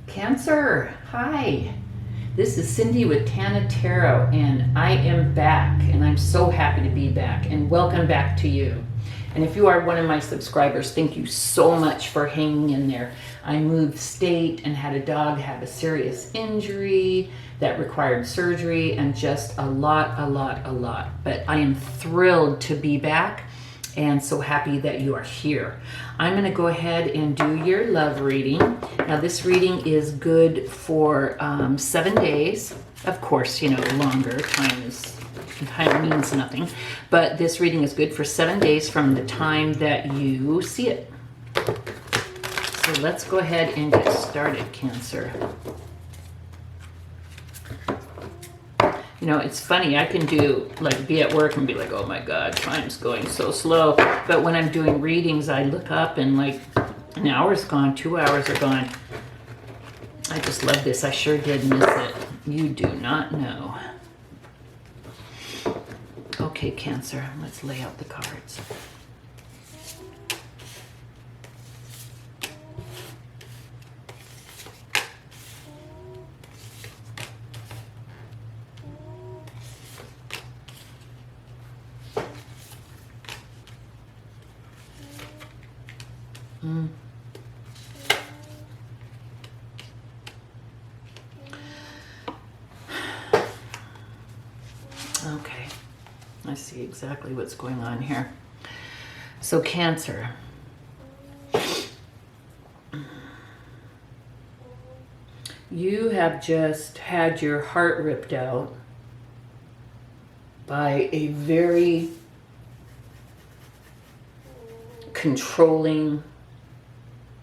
Cancer, hi. This is Cindy with Tana Tarot, and I am back, and I'm so happy to be back, and welcome back to you. And if you are one of my subscribers, thank you so much for hanging in there. I moved state and had a dog have a serious injury that required surgery and just a lot. But I am thrilled to be back and so happy that you are here. I'm going to go ahead and do your love reading. Now this reading is good for 7 days. Of course, you know, longer time means nothing, but this reading is good for 7 days from the time that you see it. So let's go ahead and get started, Cancer. You know, it's funny, I can be at work and be like, oh my God, time's going so slow. But when I'm doing readings, I look up and like an hour's gone, 2 hours are gone. I just love this. I sure did miss it. You do not know. Okay, Cancer, let's lay out the cards. Okay, I see exactly what's going on here. So Cancer, you have just had your heart ripped out by a very controlling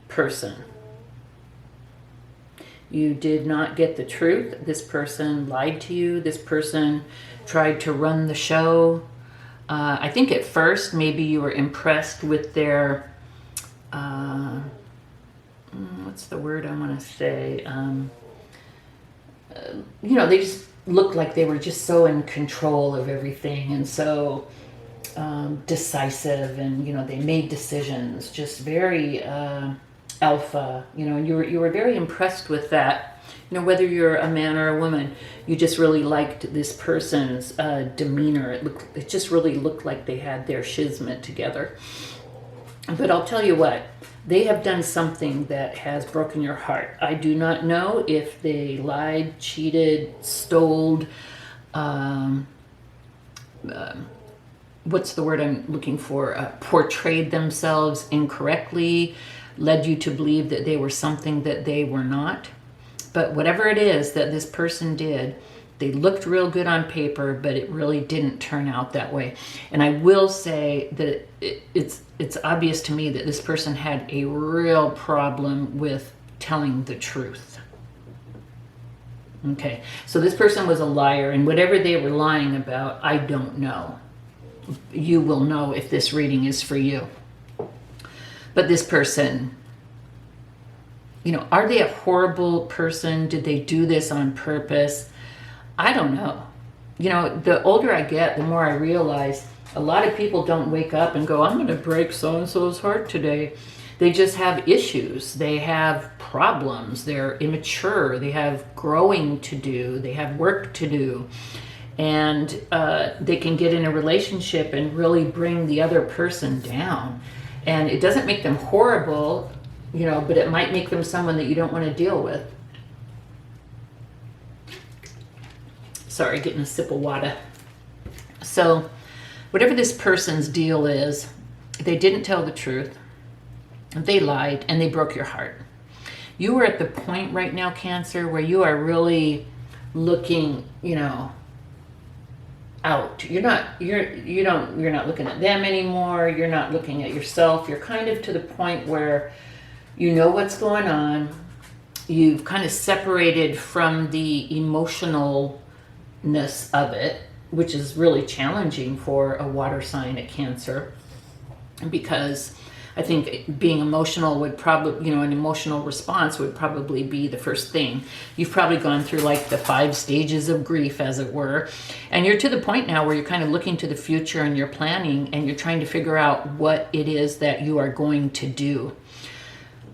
person. You did not get the truth. This person lied to you. This person tried to run the show. I think at first maybe you were impressed with their, what's the word I want to say? You know, they just looked like they were just so in control of everything and so decisive, and you know, they made decisions just very alpha. You know, and you were very impressed with that. You know, whether you're a man or a woman, you just really liked this person's demeanor. It just really looked like they had their shizmet together. But I'll tell you what, they have done something that has broken your heart. I do not know if they lied, cheated, stole, what's the word I'm looking for? Portrayed themselves incorrectly, led you to believe that they were something that they were not. But whatever it is that this person did, they looked real good on paper, but it really didn't turn out that way. And I will say that it's obvious to me that this person had a real problem with telling the truth. Okay, so this person was a liar, and whatever they were lying about, I don't know. You will know if this reading is for you. But this person, you know, are they a horrible person? Did they do this on purpose? I don't know. You know, the older I get, the more I realize a lot of people don't wake up and go, I'm going to break so-and-so's heart today. They just have issues. They have problems. They're immature. They have growing to do. They have work to do. And they can get in a relationship and really bring the other person down. And it doesn't make them horrible, you know, but it might make them someone that you don't want to deal with. Sorry, getting a sip of water. So whatever this person's deal is, they didn't tell the truth. They lied and they broke your heart. You are at the point right now, Cancer, where you are really looking, you know, out. You're not looking at them anymore. You're not looking at yourself. You're kind of to the point where you know what's going on. You've kind of separated from the emotionalness of it, which is really challenging for a water sign at Cancer, because I think being emotional would probably, you know, an emotional response would probably be the first thing. You've probably gone through like the 5 stages of grief, as it were. And you're to the point now where you're kind of looking to the future and you're planning and you're trying to figure out what it is that you are going to do.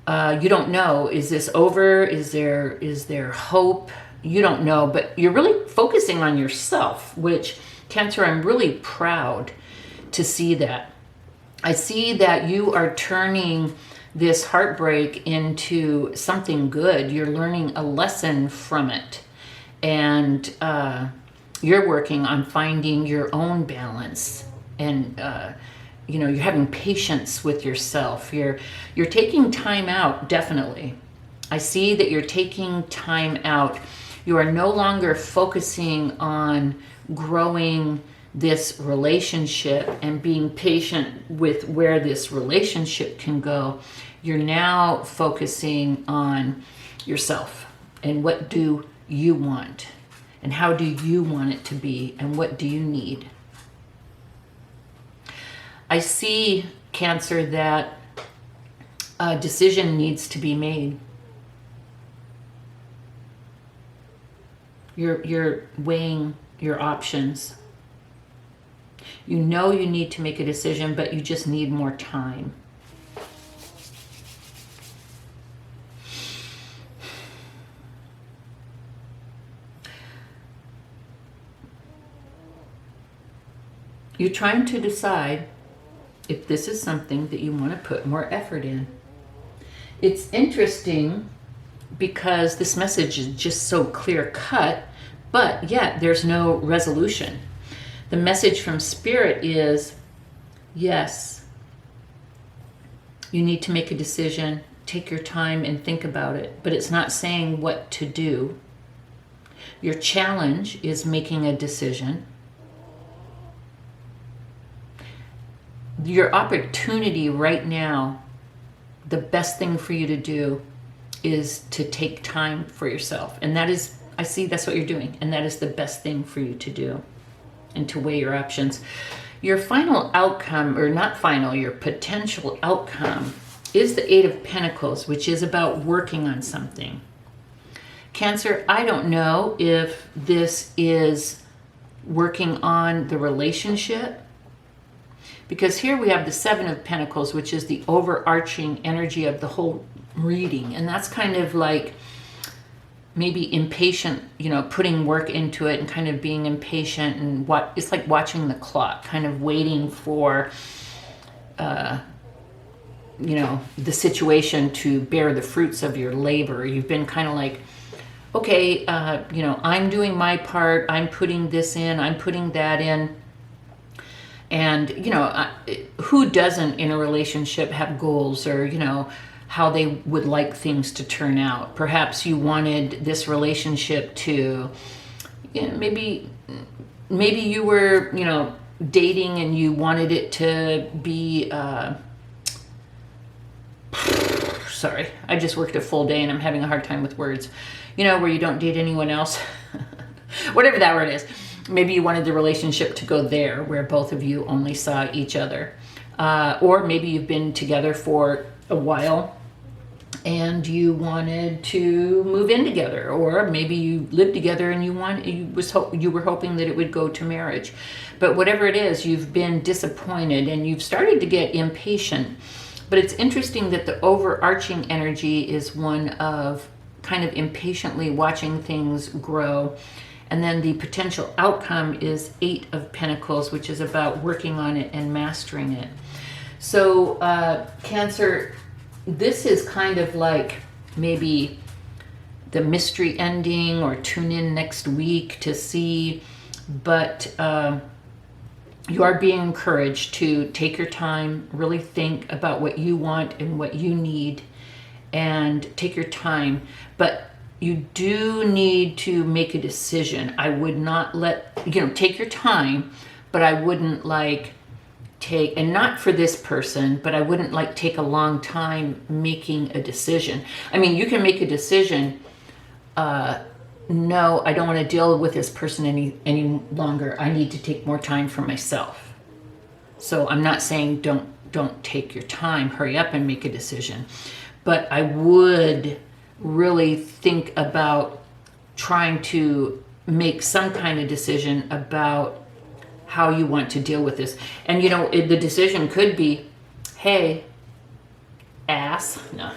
You don't know, is this over? Is there hope? You don't know, but you're really focusing on yourself, which, Cancer, I'm really proud to see that. I see that you are turning this heartbreak into something good. You're learning a lesson from it. And you're working on finding your own balance. And, you're having patience with yourself. You're taking time out, definitely. I see that you're taking time out. You are no longer focusing on growing this relationship and being patient with where this relationship can go. You're now focusing on yourself and what do you want and how do you want it to be and what do you need. I see, Cancer, that a decision needs to be made. You're weighing your options. You know you need to make a decision, but you just need more time. You're trying to decide if this is something that you want to put more effort in. It's interesting because this message is just so clear cut, but yet there's no resolution. The message from Spirit is, yes, you need to make a decision, take your time and think about it, but it's not saying what to do. Your challenge is making a decision. Your opportunity right now, the best thing for you to do is to take time for yourself. And that is, I see that's what you're doing. And that is the best thing for you to do, and to weigh your options. Your final outcome, or not final, your potential outcome is the Eight of Pentacles, which is about working on something. Cancer, I don't know if this is working on the relationship, because here we have the Seven of Pentacles, which is the overarching energy of the whole reading. And that's kind of like maybe impatient, putting work into it and kind of being impatient, and it's like watching the clock, kind of waiting for, the situation to bear the fruits of your labor. You've been kind of like, okay, I'm doing my part. I'm putting this in, I'm putting that in. And, who doesn't in a relationship have goals, or, how they would like things to turn out? Perhaps you wanted this relationship to, maybe you were, dating and you wanted it to be, sorry, I just worked a full day and I'm having a hard time with words, where you don't date anyone else, whatever that word is. Maybe you wanted the relationship to go there, where both of you only saw each other. Or maybe you've been together for a while and you wanted to move in together. Or maybe you lived together and you were hoping that it would go to marriage. But whatever it is, you've been disappointed and you've started to get impatient. But it's interesting that the overarching energy is one of kind of impatiently watching things grow. And then the potential outcome is Eight of Pentacles, which is about working on it and mastering it. So, Cancer, this is kind of like maybe the mystery ending, or tune in next week to see. But you are being encouraged to take your time, really think about what you want and what you need, and take your time. But you do need to make a decision. I would not take your time, but I wouldn't and not for this person, but I wouldn't take a long time making a decision. I mean, you can make a decision, no, I don't want to deal with this person any longer. I need to take more time for myself. So I'm not saying don't take your time, hurry up and make a decision. But I would really think about trying to make some kind of decision about how you want to deal with this. And the decision could be, hey, ass. No,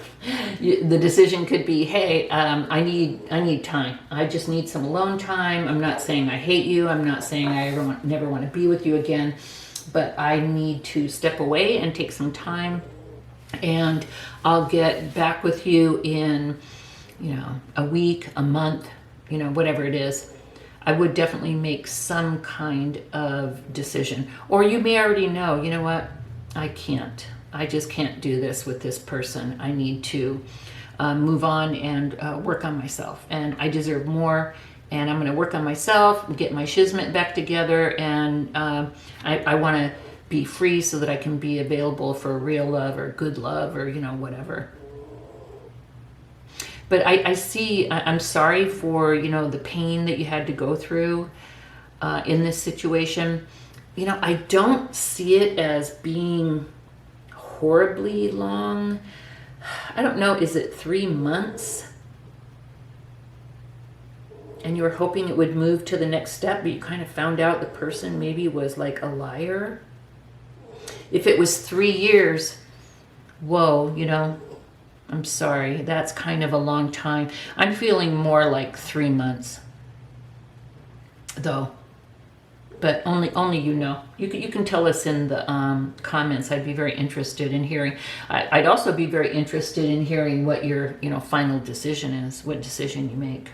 the decision could be, hey, I need time. I just need some alone time. I'm not saying I hate you. I'm not saying I never want to be with you again, but I need to step away and take some time, and I'll get back with you in, a week, a month, whatever it is. I would definitely make some kind of decision. Or you may already know, you know what, I just can't do this with this person. I need to move on and work on myself. And I deserve more. And I'm going to work on myself, get my shizmet back together. And I want to be free so that I can be available for real love or good love or, whatever. But I see, I'm sorry for, the pain that you had to go through in this situation. I don't see it as being horribly long. I don't know, is it 3 months? And you were hoping it would move to the next step, but you kind of found out the person maybe was like a liar? If it was 3 years, whoa, I'm sorry, that's kind of a long time. I'm feeling more like 3 months, though. But only you know. You can tell us in the comments. I'd be very interested in hearing. I'd also be very interested in hearing what your final decision is, what decision you make.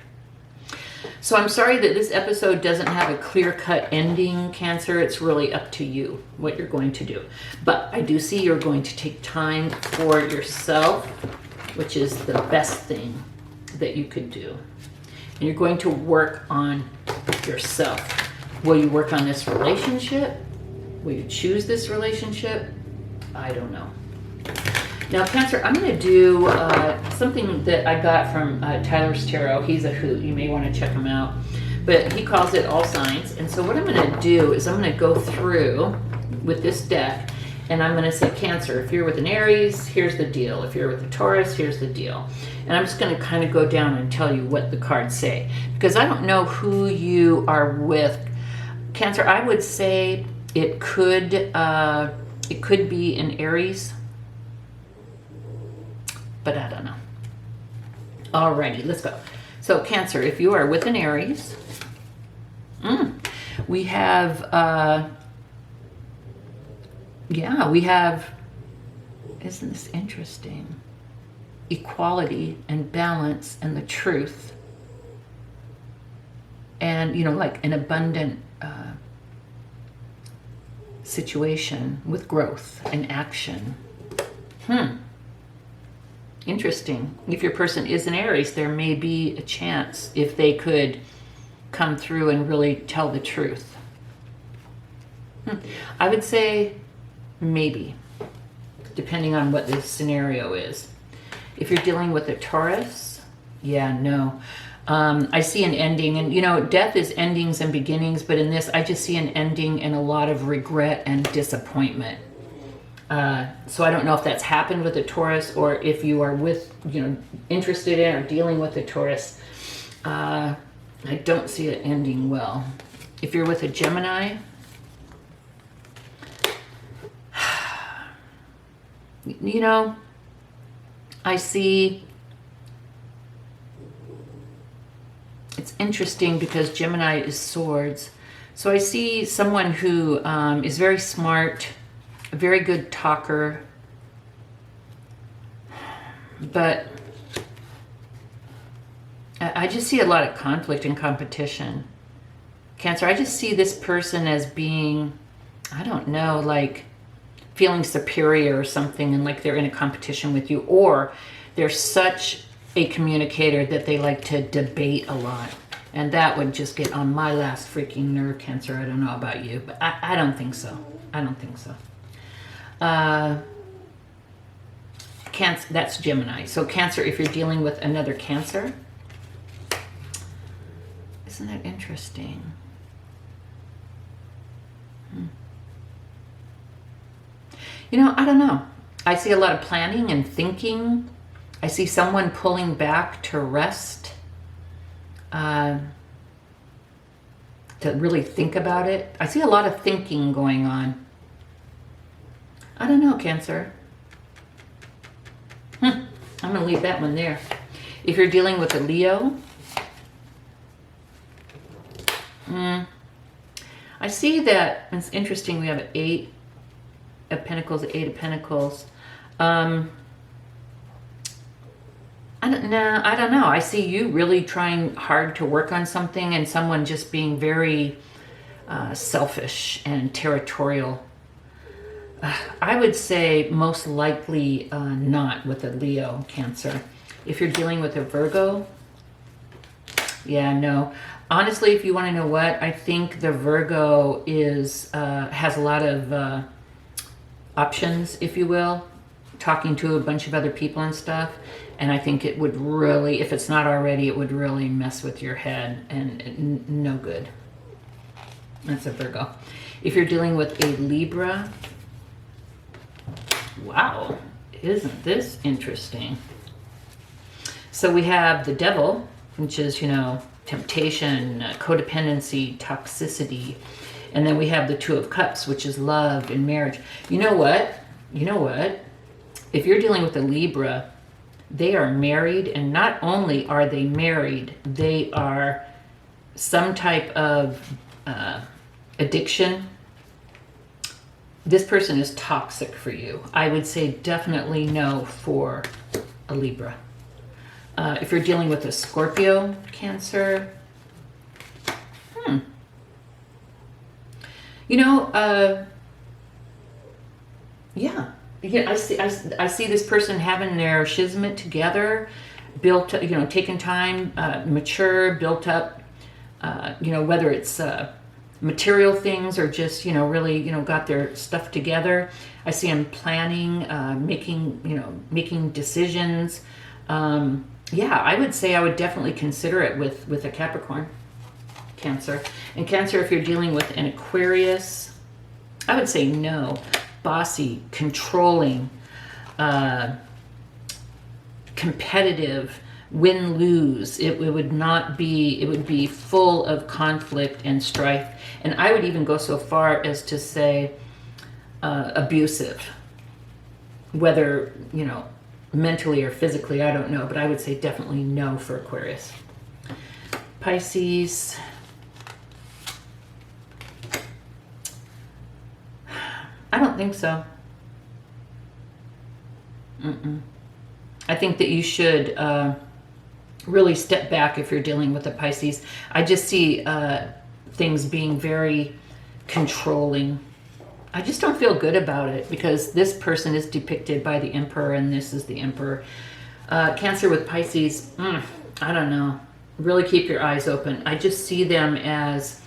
So I'm sorry that this episode doesn't have a clear-cut ending, Cancer. It's really up to you what you're going to do. But I do see you're going to take time for yourself, which is the best thing that you could do. And you're going to work on yourself. Will you work on this relationship? Will you choose this relationship? I don't know. Now, Cancer, I'm going to do something that I got from Tyler's Tarot. He's a hoot. You may want to check him out. But he calls it all signs. And so what I'm going to do is I'm going to go through with this deck, and I'm going to say, Cancer, if you're with an Aries, here's the deal. If you're with a Taurus, here's the deal. And I'm just going to kind of go down and tell you what the cards say, because I don't know who you are with. Cancer, I would say it could be an Aries, but I don't know. Alrighty, let's go. So Cancer, if you are with an Aries, we have, isn't this interesting? Equality and balance and the truth. And, like an abundant situation with growth and action. Interesting. If your person is an Aries, there may be a chance if they could come through and really tell the truth. I would say maybe, depending on what the scenario is. If you're dealing with a Taurus, no. I see an ending, and death is endings and beginnings, but in this, I just see an ending and a lot of regret and disappointment. So I don't know if that's happened with a Taurus, or if you are interested in or dealing with a Taurus. I don't see it ending well. If you're with a Gemini, I see. It's interesting because Gemini is swords. So I see someone who is very smart, a very good talker, but I just see a lot of conflict and competition. Cancer, I just see this person as being, I don't know, like feeling superior or something, and like they're in a competition with you, or they're such a communicator that they like to debate a lot, and that would just get on my last freaking nerve, Cancer. I don't know about you, but I don't think so. Cancer, that's Gemini. So Cancer, if you're dealing with another Cancer, isn't that interesting? I don't know. I see a lot of planning and thinking. I see someone pulling back to rest, to really think about it. I see a lot of thinking going on. I don't know, Cancer. I'm going to leave that one there. If you're dealing with a Leo, I see that it's interesting. We have an 8 of Pentacles, 8 of Pentacles. I don't know. I see you really trying hard to work on something, and someone just being very selfish and territorial. I would say most likely not with a Leo, Cancer. If you're dealing with a Virgo, yeah, no. Honestly, if you want to know what, I think the Virgo is has a lot of options, if you will, talking to a bunch of other people and stuff. And I think it would really, if it's not already, it would really mess with your head, and no good. That's a Virgo. If you're dealing with a Libra, wow, isn't this interesting? So we have the Devil, which is, you know, temptation, codependency, toxicity. And then we have the Two of Cups, which is love and marriage. You know what? If you're dealing with a Libra, they are married, and not only are they married, they are some type of addiction. This person is toxic for you. I would say definitely no for a Libra. If you're dealing with a Scorpio, Cancer, you know, yeah, I see this person having their shizmet together, built, you know, taking time, mature, built up, you know, whether it's material things or just, you know, really, you know, got their stuff together. I see them planning, making decisions. Yeah, I would say I would definitely consider it with a Capricorn, Cancer. And Cancer, if you're dealing with an Aquarius, I would say no. Bossy, controlling, competitive, win-lose. It would not be, it would be full of conflict and strife. And I would even go so far as to say abusive, whether, you know, mentally or physically, I don't know, but I would say definitely no for Aquarius. Pisces, I don't think so. I think that you should really step back if you're dealing with a Pisces. I just see things being very controlling. I just don't feel good about it, because this person is depicted by the Emperor, and this is the Emperor. Cancer with Pisces, I don't know. Really keep your eyes open. I just see them as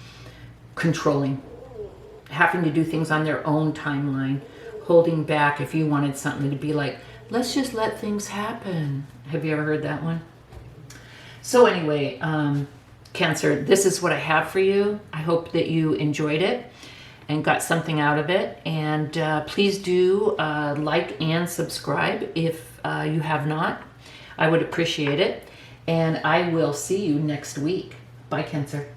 controlling, having to do things on their own timeline, holding back. If you wanted something to be like, let's just let things happen. Have you ever heard that one? So anyway, Cancer, this is what I have for you. I hope that you enjoyed it and got something out of it. And please do like and subscribe if you have not. I would appreciate it. And I will see you next week. Bye, Cancer.